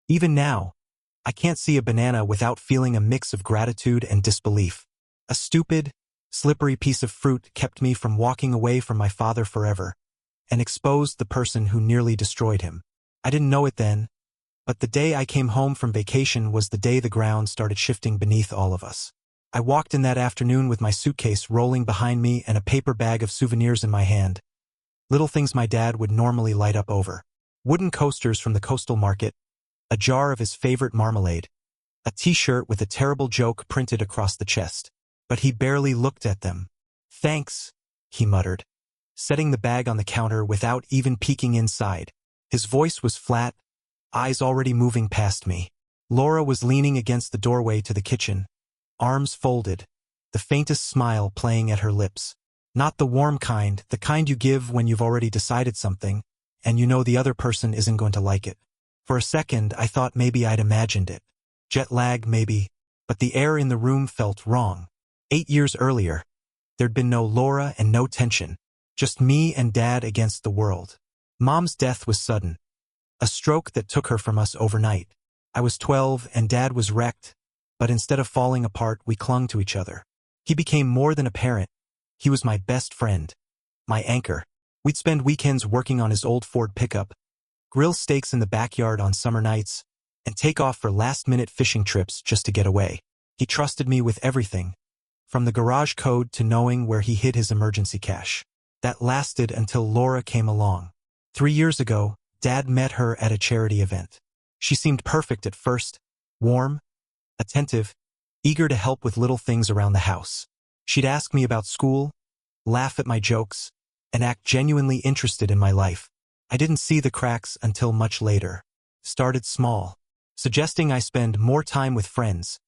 Even now, I can't see a banana without feeling a mix of gratitude and disbelief. A stupid, slippery piece of fruit kept me from walking away from my father forever, and exposed the person who nearly destroyed him. I didn't know it then, but the day I came home from vacation was the day the ground started shifting beneath all of us. I walked in that afternoon with my suitcase rolling behind me and a paper bag of souvenirs in my hand. Little things my dad would normally light up over. Wooden coasters from the coastal market, a jar of his favorite marmalade, a t-shirt with a terrible joke printed across the chest. But he barely looked at them. "Thanks," he muttered, setting the bag on the counter without even peeking inside. His voice was flat, eyes already moving past me. Laura was leaning against the doorway to the kitchen, arms folded, the faintest smile playing at her lips. Not the warm kind, the kind you give when you've already decided something, and you know the other person isn't going to like it. For a second, I thought maybe I'd imagined it. Jet lag, maybe, but the air in the room felt wrong. 8 years earlier, there'd been no Laura and no tension, just me and Dad against the world. Mom's death was sudden, a stroke that took her from us overnight. I was 12 and Dad was wrecked, but instead of falling apart, we clung to each other. He became more than a parent. He was my best friend, my anchor. We'd spend weekends working on his old Ford pickup, grill steaks in the backyard on summer nights, and take off for last-minute fishing trips just to get away. He trusted me with everything, from the garage code to knowing where he hid his emergency cash. That lasted until Laura came along. 3 years ago, Dad met her at a charity event. She seemed perfect at first, warm, attentive, eager to help with little things around the house. She'd ask me about school, laugh at my jokes, and act genuinely interested in my life. I didn't see the cracks until much later. Started small, suggesting I spend more time with friends,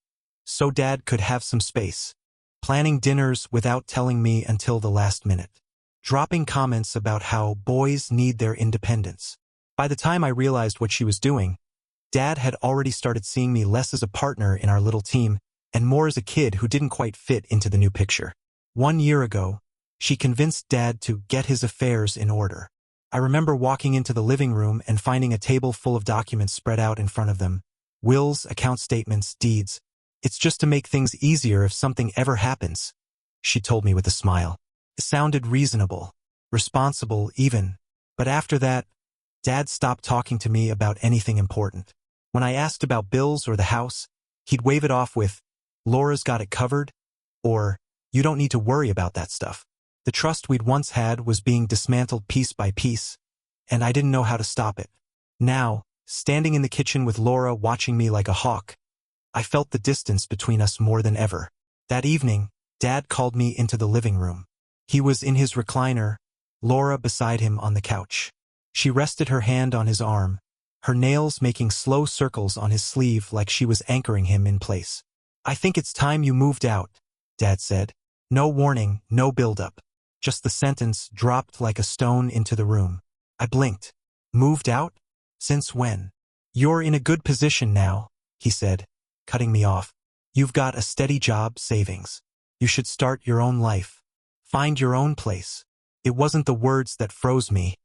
so Dad could have some space. Planning dinners without telling me until the last minute. Dropping comments about how boys need their independence. By the time I realized what she was doing, Dad had already started seeing me less as a partner in our little team and more as a kid who didn't quite fit into the new picture. 1 year ago, she convinced Dad to get his affairs in order. I remember walking into the living room and finding a table full of documents spread out in front of them. Wills, account statements, deeds. "It's just to make things easier if something ever happens," she told me with a smile. It sounded reasonable, responsible even. But after that, Dad stopped talking to me about anything important. When I asked about bills or the house, he'd wave it off with, "Laura's got it covered," or, "You don't need to worry about that stuff." The trust we'd once had was being dismantled piece by piece, and I didn't know how to stop it. Now, standing in the kitchen with Laura watching me like a hawk, I felt the distance between us more than ever. That evening, Dad called me into the living room. He was in his recliner, Laura beside him on the couch. She rested her hand on his arm, her nails making slow circles on his sleeve like she was anchoring him in place. "I think it's time you moved out," Dad said. No warning, no build-up. Just the sentence dropped like a stone into the room. I blinked. "Moved out? Since when?" "You're in a good position now," he said, cutting me off. "You've got a steady job, savings. You should start your own life. Find your own place." It wasn't the words that froze me.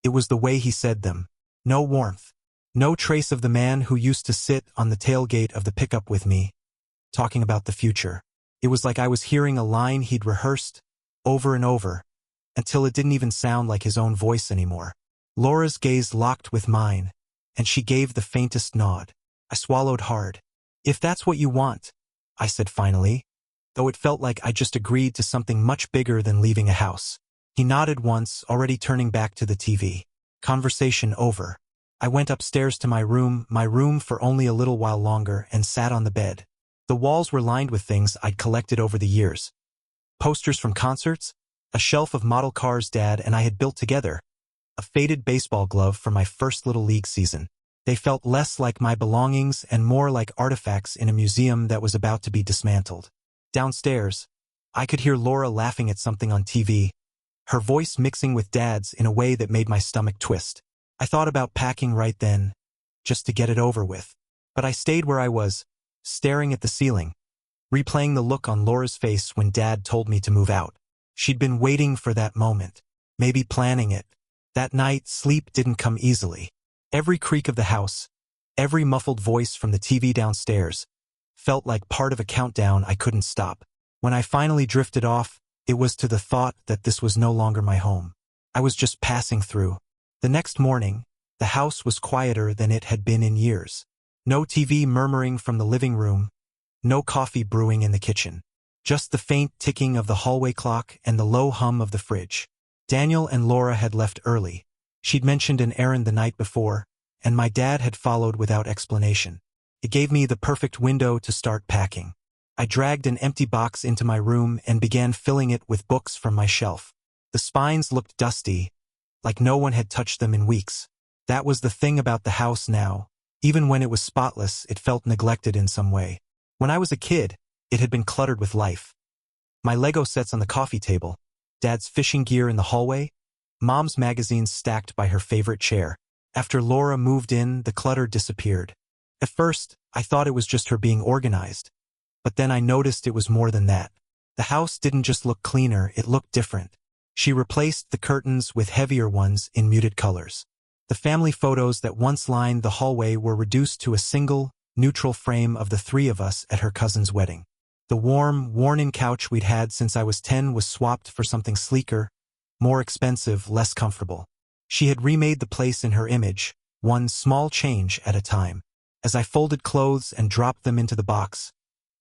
It was the way he said them. No warmth. No trace of the man who used to sit on the tailgate of the pickup with me, talking about the future. It was like I was hearing a line he'd rehearsed over and over, until it didn't even sound like his own voice anymore. Laura's gaze locked with mine, and she gave the faintest nod. I swallowed hard. "If that's what you want," I said finally, though it felt like I just agreed to something much bigger than leaving a house. He nodded once, already turning back to the TV. Conversation over. I went upstairs to my room for only a little while longer, and sat on the bed. The walls were lined with things I'd collected over the years. Posters from concerts, a shelf of model cars Dad and I had built together, a faded baseball glove from my first Little League season. They felt less like my belongings and more like artifacts in a museum that was about to be dismantled. Downstairs, I could hear Laura laughing at something on TV, her voice mixing with Dad's in a way that made my stomach twist. I thought about packing right then, just to get it over with. But I stayed where I was, staring at the ceiling, replaying the look on Laura's face when Dad told me to move out. She'd been waiting for that moment, maybe planning it. That night, sleep didn't come easily. Every creak of the house, Every muffled voice from the TV downstairs felt like part of a countdown I couldn't stop. When I finally drifted off, it was to the thought that this was no longer my home. I was just passing through. The next morning, the house was quieter than it had been in years. No TV murmuring from the living room, no coffee brewing in the kitchen. Just the faint ticking of the hallway clock and the low hum of the fridge. Daniel and Laura had left early. She'd mentioned an errand the night before, and my dad had followed without explanation. It gave me the perfect window to start packing. I dragged an empty box into my room and began filling it with books from my shelf. The spines looked dusty, like no one had touched them in weeks. That was the thing about the house now. Even when it was spotless, it felt neglected in some way. When I was a kid, it had been cluttered with life. My Lego sets on the coffee table, Dad's fishing gear in the hallway, Mom's magazines stacked by her favorite chair. After Laura moved in, the clutter disappeared. At first, I thought it was just her being organized. But then I noticed it was more than that. The house didn't just look cleaner, it looked different. She replaced the curtains with heavier ones in muted colors. The family photos that once lined the hallway were reduced to a single, neutral frame of the three of us at her cousin's wedding. The warm, worn-in couch we'd had since I was 10 was swapped for something sleeker, more expensive, less comfortable. She had remade the place in her image, one small change at a time. As I folded clothes and dropped them into the box,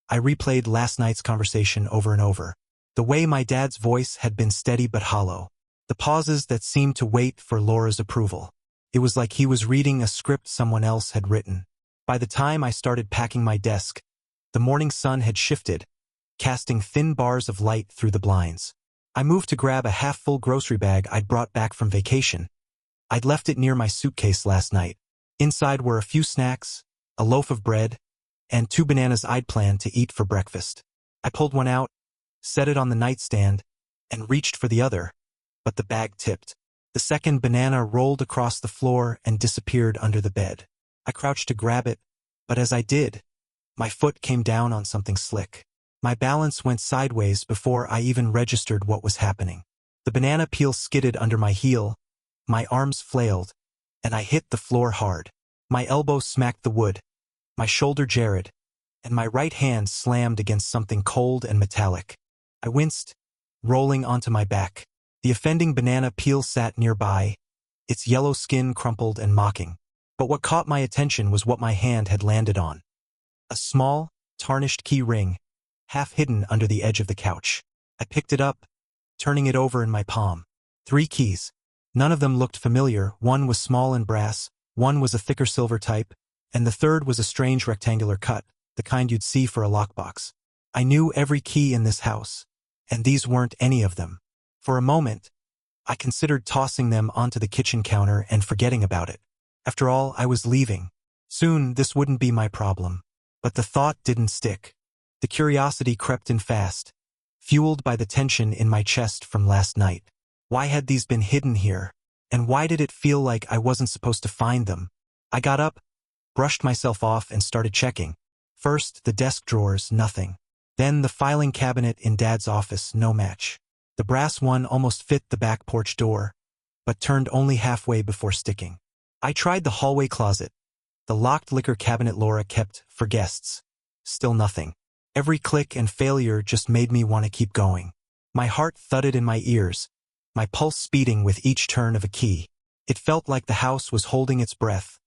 I replayed last night's conversation over and over. The way my dad's voice had been steady but hollow. The pauses that seemed to wait for Laura's approval. It was like he was reading a script someone else had written. By the time I started packing my desk, the morning sun had shifted, casting thin bars of light through the blinds. I moved to grab a half-full grocery bag I'd brought back from vacation. I'd left it near my suitcase last night. Inside were a few snacks, a loaf of bread, and 2 bananas I'd planned to eat for breakfast. I pulled one out, set it on the nightstand, and reached for the other, but the bag tipped. The second banana rolled across the floor and disappeared under the bed. I crouched to grab it, but as I did, my foot came down on something slick. My balance went sideways before I even registered what was happening. The banana peel skidded under my heel, my arms flailed, and I hit the floor hard. My elbow smacked the wood, my shoulder jarred, and my right hand slammed against something cold and metallic. I winced, rolling onto my back. The offending banana peel sat nearby, its yellow skin crumpled and mocking. But what caught my attention was what my hand had landed on. A small, tarnished key ring, half hidden under the edge of the couch. I picked it up, turning it over in my palm. 3 keys. None of them looked familiar. One was small and brass, one was a thicker silver type, and the third was a strange rectangular cut, the kind you'd see for a lockbox. I knew every key in this house, and these weren't any of them. For a moment, I considered tossing them onto the kitchen counter and forgetting about it. After all, I was leaving. Soon, this wouldn't be my problem. But the thought didn't stick. The curiosity crept in fast, fueled by the tension in my chest from last night. Why had these been hidden here? And why did it feel like I wasn't supposed to find them? I got up, brushed myself off, and started checking. First, the desk drawers, nothing. Then the filing cabinet in Dad's office, no match. The brass one almost fit the back porch door, but turned only halfway before sticking. I tried the hallway closet, the locked liquor cabinet Laura kept for guests. Still nothing. Every click and failure just made me want to keep going. My heart thudded in my ears, my pulse speeding with each turn of a key. It felt like the house was holding its breath,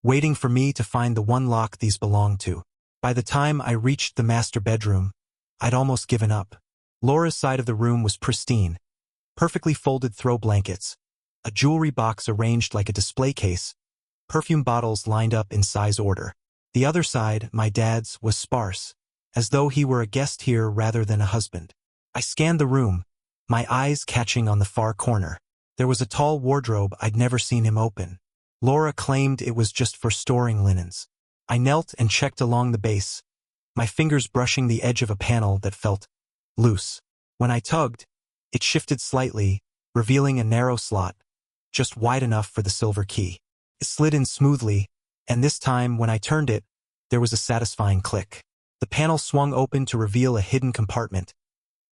waiting for me to find the one lock these belonged to. By the time I reached the master bedroom, I'd almost given up. Laura's side of the room was pristine. Perfectly folded throw blankets, a jewelry box arranged like a display case, perfume bottles lined up in size order. The other side, my dad's, was sparse, as though he were a guest here rather than a husband. I scanned the room, my eyes catching on the far corner. There was a tall wardrobe I'd never seen him open. Laura claimed it was just for storing linens. I knelt and checked along the base, my fingers brushing the edge of a panel that felt loose. When I tugged, it shifted slightly, revealing a narrow slot, just wide enough for the silver key. It slid in smoothly, and this time when I turned it, there was a satisfying click. The panel swung open to reveal a hidden compartment,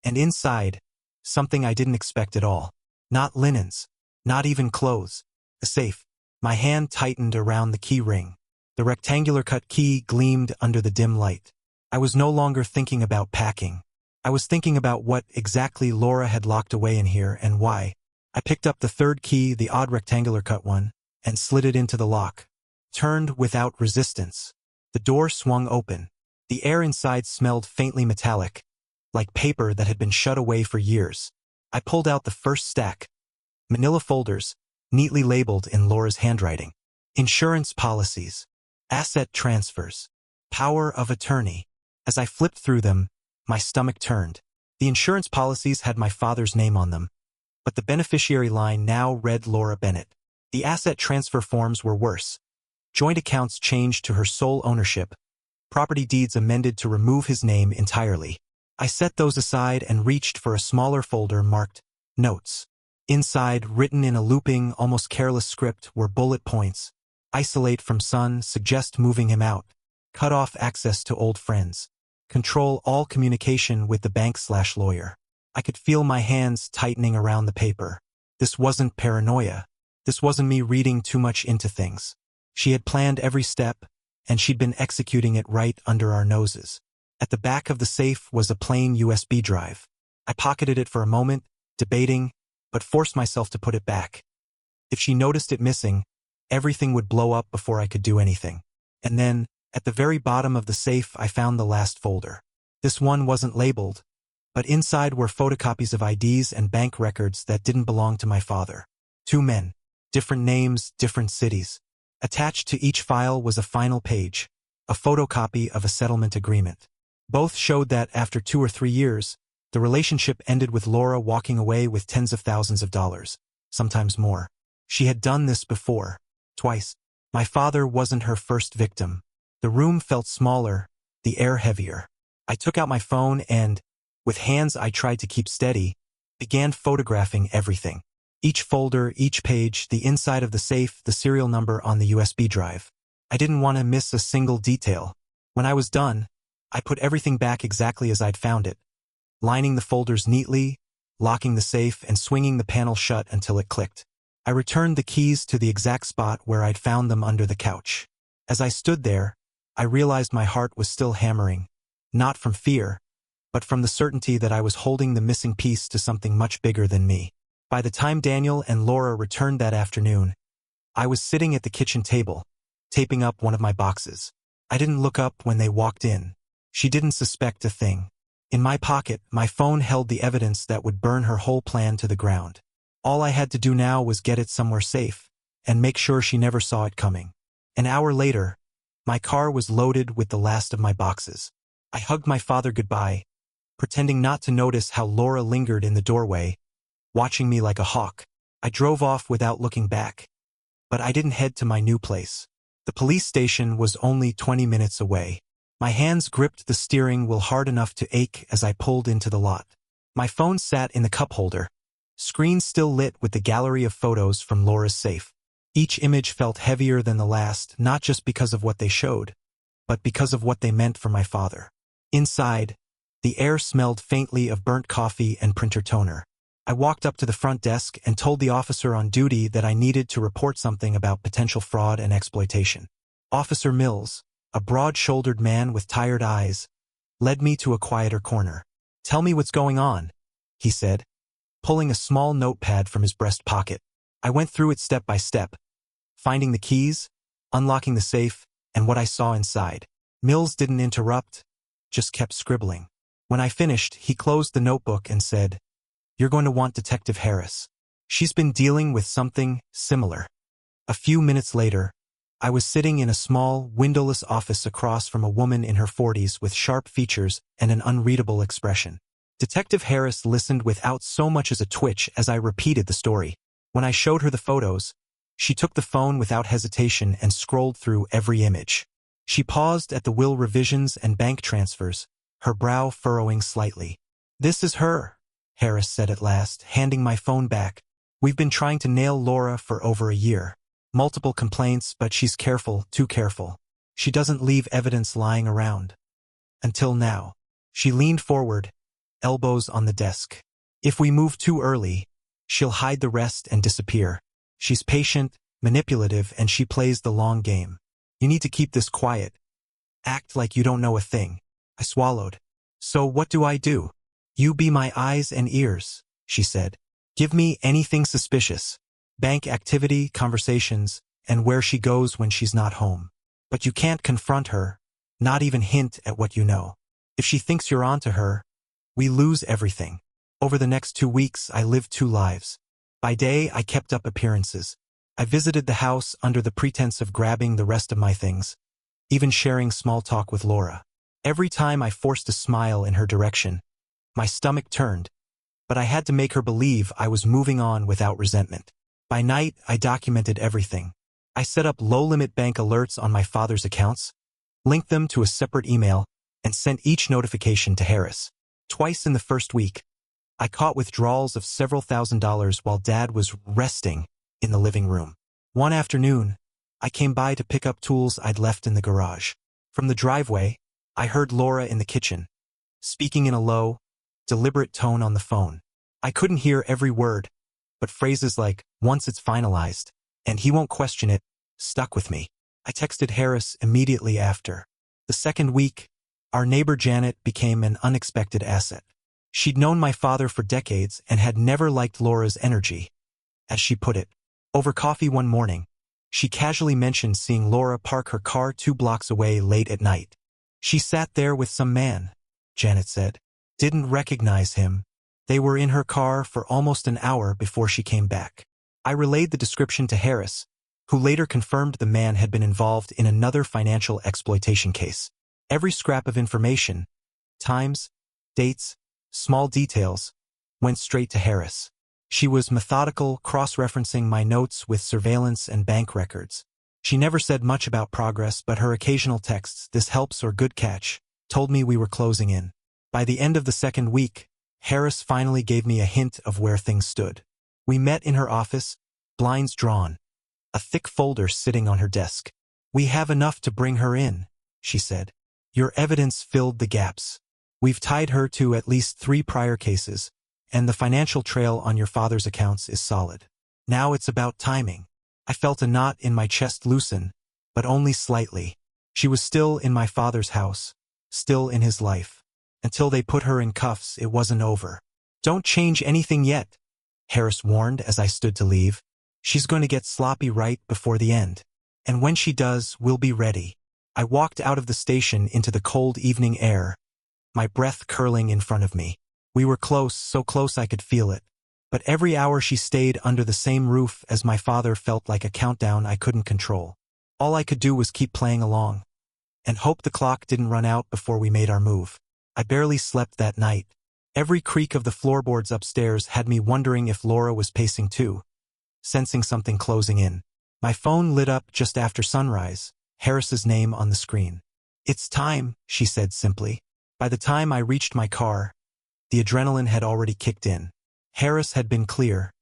and inside, something I didn't expect at all. Not linens, not even clothes. A safe. My hand tightened around the key ring. The rectangular cut key gleamed under the dim light. I was no longer thinking about packing. I was thinking about what exactly Laura had locked away in here and why. I picked up the third key, the odd rectangular cut one, and slid it into the lock. Turned without resistance. The door swung open. The air inside smelled faintly metallic, like paper that had been shut away for years. I pulled out the first stack. Manila folders, neatly labeled in Laura's handwriting. Insurance policies. Asset transfers. Power of attorney. As I flipped through them, my stomach turned. The insurance policies had my father's name on them, but the beneficiary line now read Laura Bennett. The asset transfer forms were worse. Joint accounts changed to her sole ownership. Property deeds amended to remove his name entirely. I set those aside and reached for a smaller folder marked Notes. Inside, written in a looping, almost careless script, were bullet points. Isolate from son, suggest moving him out. Cut off access to old friends. Control all communication with the bank/lawyer. I could feel my hands tightening around the paper. This wasn't paranoia. This wasn't me reading too much into things. She had planned every step, and she'd been executing it right under our noses. At the back of the safe was a plain USB drive. I pocketed it for a moment, debating, but forced myself to put it back. If she noticed it missing, everything would blow up before I could do anything. And then, at the very bottom of the safe, I found the last folder. This one wasn't labeled, but inside were photocopies of IDs and bank records that didn't belong to my father. 2 men. Different names, different cities. Attached to each file was a final page, a photocopy of a settlement agreement. Both showed that after 2 or 3 years, the relationship ended with Laura walking away with tens of thousands of dollars, sometimes more. She had done this before, twice. My father wasn't her first victim. The room felt smaller, the air heavier. I took out my phone and, with hands I tried to keep steady, began photographing everything. Each folder, each page, the inside of the safe, the serial number on the USB drive. I didn't want to miss a single detail. When I was done, I put everything back exactly as I'd found it, lining the folders neatly, locking the safe, and swinging the panel shut until it clicked. I returned the keys to the exact spot where I'd found them under the couch. As I stood there, I realized my heart was still hammering, not from fear, but from the certainty that I was holding the missing piece to something much bigger than me. By the time Daniel and Laura returned that afternoon, I was sitting at the kitchen table, taping up one of my boxes. I didn't look up when they walked in. She didn't suspect a thing. In my pocket, my phone held the evidence that would burn her whole plan to the ground. All I had to do now was get it somewhere safe, and make sure she never saw it coming. An hour later, my car was loaded with the last of my boxes. I hugged my father goodbye, pretending not to notice how Laura lingered in the doorway, watching me like a hawk. I drove off without looking back. But I didn't head to my new place. The police station was only 20 minutes away. My hands gripped the steering wheel hard enough to ache as I pulled into the lot. My phone sat in the cup holder, screen still lit with the gallery of photos from Laura's safe. Each image felt heavier than the last, not just because of what they showed, but because of what they meant for my father. Inside, the air smelled faintly of burnt coffee and printer toner. I walked up to the front desk and told the officer on duty that I needed to report something about potential fraud and exploitation. Officer Mills, a broad-shouldered man with tired eyes, led me to a quieter corner. "Tell me what's going on," he said, pulling a small notepad from his breast pocket. I went through it step by step, finding the keys, unlocking the safe, and what I saw inside. Mills didn't interrupt, just kept scribbling. When I finished, he closed the notebook and said, "You're going to want Detective Harris. She's been dealing with something similar." A few minutes later, I was sitting in a small, windowless office across from a woman in her 40s with sharp features and an unreadable expression. Detective Harris listened without so much as a twitch as I repeated the story. When I showed her the photos, she took the phone without hesitation and scrolled through every image. She paused at the will revisions and bank transfers, her brow furrowing slightly. "This is her," Harris said at last, handing my phone back. "We've been trying to nail Laura for over a year. Multiple complaints, but she's careful, too careful. She doesn't leave evidence lying around. Until now." She leaned forward, elbows on the desk. "If we move too early, she'll hide the rest and disappear. She's patient, manipulative, and she plays the long game." You need to keep this quiet. Act like you don't know a thing. I swallowed. So what do I do? You be my eyes and ears, she said. Give me anything suspicious. Bank activity, conversations, and where she goes when she's not home. But you can't confront her, not even hint at what you know. If she thinks you're onto her, we lose everything. Over the next 2 weeks, I lived 2 lives. By day, I kept up appearances. I visited the house under the pretense of grabbing the rest of my things, even sharing small talk with Laura. Every time I forced a smile in her direction, my stomach turned, but I had to make her believe I was moving on without resentment. By night, I documented everything. I set up low-limit bank alerts on my father's accounts, linked them to a separate email, and sent each notification to Harris. Twice in the first week, I caught withdrawals of several $1,000s while Dad was resting in the living room. One afternoon, I came by to pick up tools I'd left in the garage. From the driveway, I heard Laura in the kitchen, speaking in a low, deliberate tone on the phone. I couldn't hear every word, but phrases like, "once it's finalized," and "he won't question it," stuck with me. I texted Harris immediately after. The second week, our neighbor Janet became an unexpected asset. She'd known my father for decades and had never liked Laura's energy, as she put it. Over coffee one morning, she casually mentioned seeing Laura park her car 2 blocks away late at night. She sat there with some man, Janet said. Didn't recognize him. They were in her car for almost an hour before she came back. I relayed the description to Harris, who later confirmed the man had been involved in another financial exploitation case. Every scrap of information, times, dates, small details, went straight to Harris. She was methodical, cross-referencing my notes with surveillance and bank records. She never said much about progress, but her occasional texts, "this helps" or "good catch," told me we were closing in. By the end of the second week, Harris finally gave me a hint of where things stood. We met in her office, blinds drawn, a thick folder sitting on her desk. "We have enough to bring her in," she said. "Your evidence filled the gaps. We've tied her to at least 3 prior cases, and the financial trail on your father's accounts is solid. Now it's about timing." I felt a knot in my chest loosen, but only slightly. She was still in my father's house, still in his life. Until they put her in cuffs, it wasn't over. "Don't change anything yet," Harris warned as I stood to leave. "She's going to get sloppy right before the end. And when she does, we'll be ready." I walked out of the station into the cold evening air, my breath curling in front of me. We were close, so close I could feel it. But every hour she stayed under the same roof as my father felt like a countdown I couldn't control. All I could do was keep playing along, and hope the clock didn't run out before we made our move. I barely slept that night. Every creak of the floorboards upstairs had me wondering if Laura was pacing too, sensing something closing in. My phone lit up just after sunrise, Harris's name on the screen. "It's time," she said simply. By the time I reached my car, the adrenaline had already kicked in. Harris had been clear.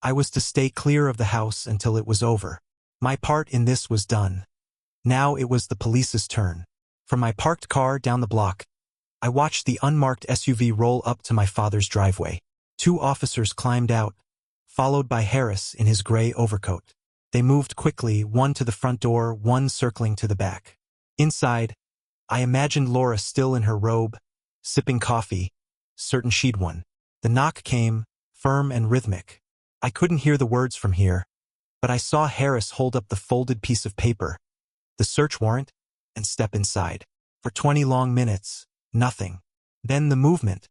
I was to stay clear of the house until it was over. My part in this was done. Now it was the police's turn. From my parked car down the block, I watched the unmarked SUV roll up to my father's driveway. 2 officers climbed out, followed by Harris in his gray overcoat. They moved quickly, one to the front door, one circling to the back. Inside, I imagined Laura still in her robe, sipping coffee, certain she'd won. The knock came, firm and rhythmic. I couldn't hear the words from here, but I saw Harris hold up the folded piece of paper, the search warrant, and step inside. For 20 long minutes, nothing. Then the movement.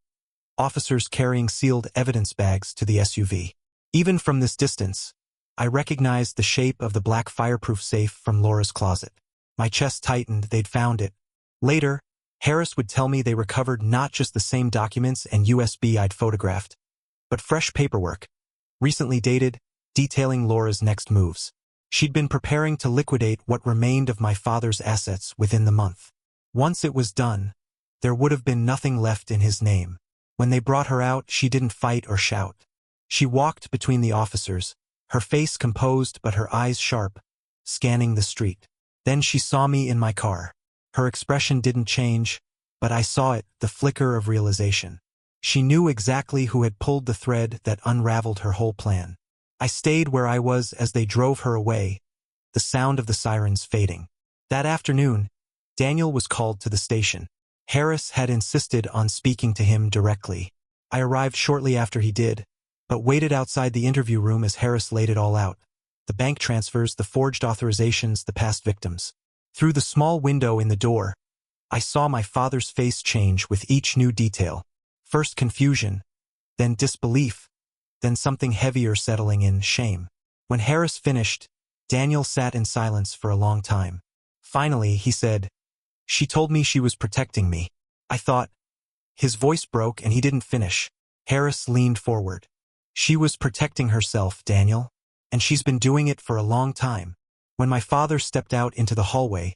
Officers carrying sealed evidence bags to the SUV. Even from this distance, I recognized the shape of the black fireproof safe from Laura's closet. My chest tightened. They'd found it. Later, Harris would tell me they recovered not just the same documents and USB I'd photographed, but fresh paperwork, recently dated, detailing Laura's next moves. She'd been preparing to liquidate what remained of my father's assets within the month. Once it was done, there would have been nothing left in his name. When they brought her out, she didn't fight or shout. She walked between the officers, her face composed but her eyes sharp, scanning the street. Then she saw me in my car. Her expression didn't change, but I saw it, the flicker of realization. She knew exactly who had pulled the thread that unraveled her whole plan. I stayed where I was as they drove her away, the sound of the sirens fading. That afternoon, Daniel was called to the station. Harris had insisted on speaking to him directly. I arrived shortly after he did, but waited outside the interview room as Harris laid it all out. The bank transfers, the forged authorizations, the past victims. Through the small window in the door, I saw my father's face change with each new detail. First confusion, then disbelief, then something heavier settling in, shame. When Harris finished, Daniel sat in silence for a long time. Finally, he said, "She told me she was protecting me." I thought. His voice broke and he didn't finish. Harris leaned forward. "She was protecting herself, Daniel. And she's been doing it for a long time." When my father stepped out into the hallway,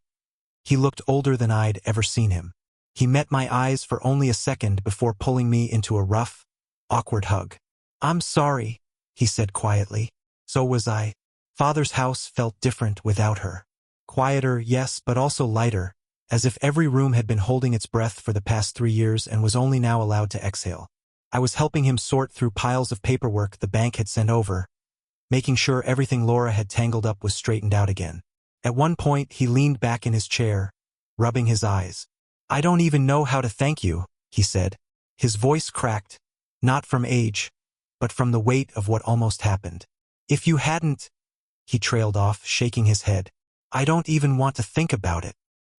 he looked older than I'd ever seen him. He met my eyes for only a second before pulling me into a rough, awkward hug. "I'm sorry," he said quietly. So was I. Father's house felt different without her. Quieter, yes, but also lighter, as if every room had been holding its breath for the past 3 years and was only now allowed to exhale. I was helping him sort through piles of paperwork the bank had sent over, making sure everything Laura had tangled up was straightened out again. At one point, he leaned back in his chair, rubbing his eyes. "I don't even know how to thank you," he said. His voice cracked, not from age, but from the weight of what almost happened. "If you hadn't," he trailed off, shaking his head. "I don't even want to think about it."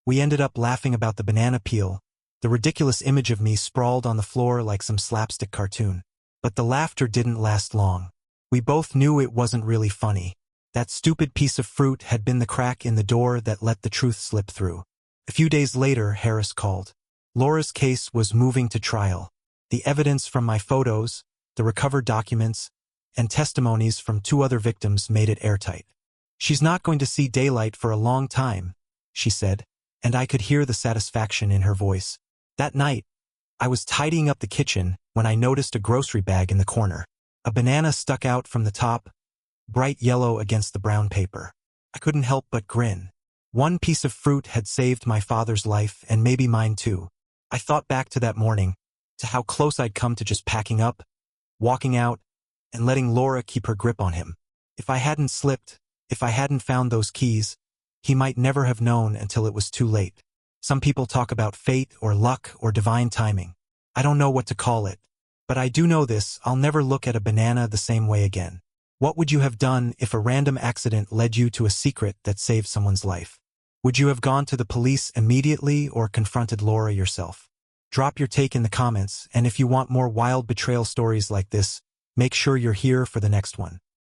We ended up laughing about the banana peel, the ridiculous image of me sprawled on the floor like some slapstick cartoon. But the laughter didn't last long. We both knew it wasn't really funny. That stupid piece of fruit had been the crack in the door that let the truth slip through. A few days later, Harris called. Laura's case was moving to trial. The evidence from my photos, the recovered documents, and testimonies from 2 other victims made it airtight. "She's not going to see daylight for a long time," she said, and I could hear the satisfaction in her voice. That night, I was tidying up the kitchen when I noticed a grocery bag in the corner. A banana stuck out from the top, bright yellow against the brown paper. I couldn't help but grin. One piece of fruit had saved my father's life and maybe mine too. I thought back to that morning, to how close I'd come to just packing up, walking out, and letting Laura keep her grip on him. If I hadn't slipped, if I hadn't found those keys, he might never have known until it was too late. Some people talk about fate or luck or divine timing. I don't know what to call it, but I do know this: I'll never look at a banana the same way again. What would you have done if a random accident led you to a secret that saved someone's life? Would you have gone to the police immediately or confronted Laura yourself? Drop your take in the comments, and if you want more wild betrayal stories like this, make sure you're here for the next one.